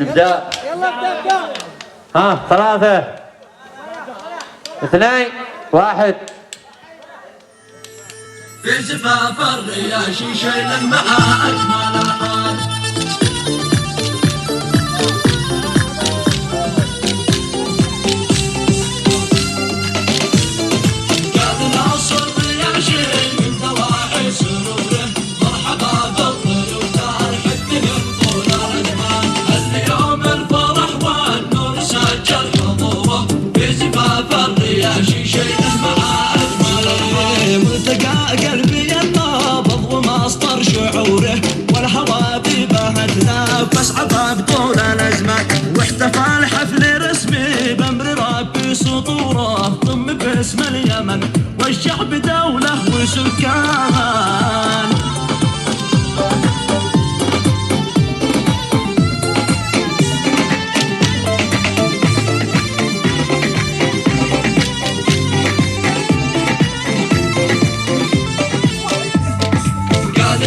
نبدأ. يلا ابدأ. ها 3 2 1. في زفاف الرياشي شيل مع أجمل الحال. قاد ناصر رياشي من دواعي سروره، مرحبا بالضيوف ترحب بهم طول الأزمان. اليوم الفرح والنور سجل حضوره، في زفاف الرياشي شيل مع أجمل الحال. ملتقى قلبي النابض ومصدر شعوره، والهوى بيبه تنافس عطاب طول الازمان. واحتفى الحفل رسمي بامر ربي سطوره، ضم باسم اليمن والشعب دوله وسكان.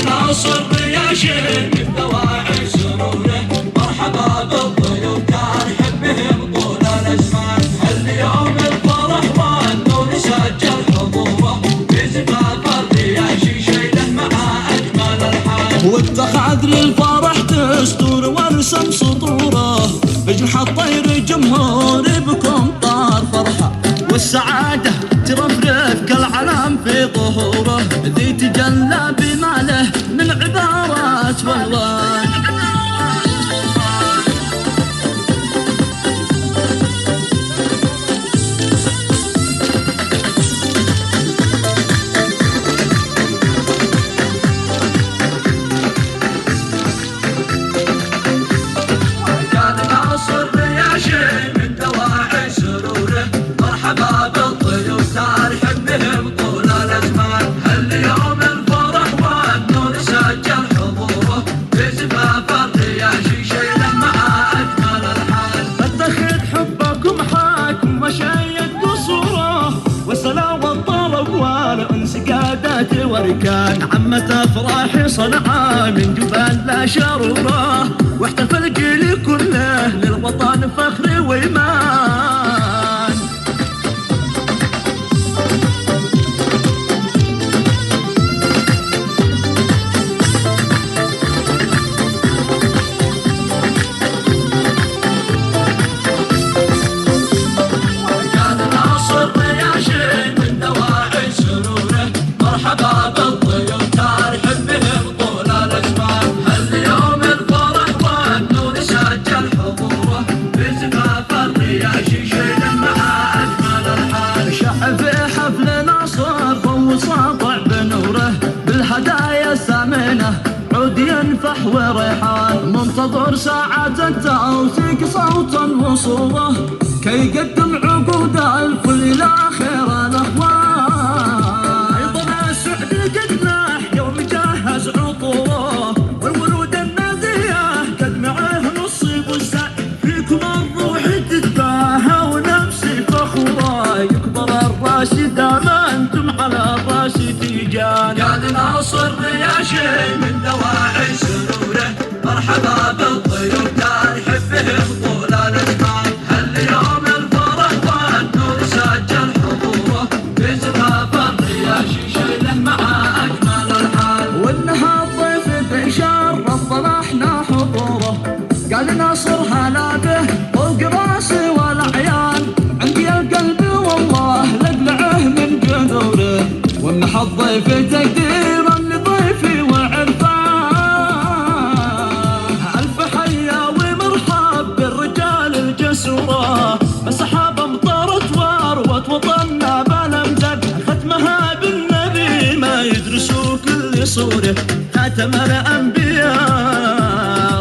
ناصر رياشي من دواعي سروره، مرحبا بالضيوف ترحب بهم طول الازمان. اليوم الفرح والنور سجل حضوره، في زفاف الرياشي شيله مع اجمل الحال. واتخذ للفرح دستور وارسم سطوره، بجنح الطير جمهوري بكم طار فرحه، والسعاده ترفرف كالعلم في ظهوره، ذي تجلى بماله من عبارات والوان. قاد ناصر رياشي من دواعي سروره، مرحبا بالضيوف ترحب بهم طول الازمان. اليوم الفرح والنور سجل حضوره، في زفاف الرياشي شيله مع اجمل الحال. اتخذ حبكم حاكم وشيد قصوره، والسلام والطلب والانس قادات وركان. عمت افراحي صنعاء من جبال لا شروره، واحتفل جيلي كله للوطن فخر وايمان. قاد ناصر رياشي من دواعي سروره، مرحبا بالضيوف ترحب بهم طول الازمان. اليوم الفرح والنور سجل حضوره، في زفاف الرياشي شيله مع اجمل الحال. شح في حفل ناصر ضو ساطع بنوره، بالهدايا الثامنه عود ينفح وريحان. منتظر ساعة التوثيق صوتا وصوره، كي يقدم عقود الفل الى خير الاخوان. ايضا السعد قد لاح يوم جهز عطوره، والورود الناديه قد معه نصيب السعد. فيكم الروح تتباهى ونفسي فخوره، يكبر الراشد ما انتم على الراشد تيجان. قاد ناصر رياشي من دواعي سروره، مرحبا بالضيوف ترحب بهم طول الازمان. اليوم الفرح والنور سجل حضوره، في زفاف الرياشي شيله مع اجمل الحال. وانها الضيف بشرف فرحنا حضوره، قال ناصر هلا به فوق راسي والاعيان. عندي القلب والله لقلعه من جذوره، ومنح الضيف تقديرا لضيفي وعرفان. الف حيا ومرحب بالرجال الجسوره، بسحاب امطرت واروت وطننا بالامجد. ختمها بالنبي ما يدرسوا كل صوره، خاتم الانبياء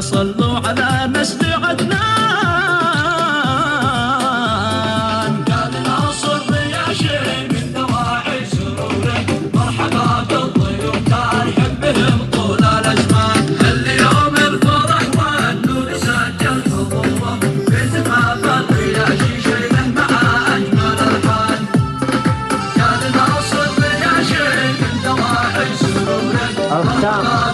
صلوا على نسل عدنان. قاد ناصر رياشي من دواعي سروره، مرحبا بالضيوف ترحب بهم طول الازمان. اليوم الفرح والنور سجل حضوره، في زفاف الرياشي شيله مع اجمل الحال. قاد ناصر رياشي من دواعي سروره، مرحبا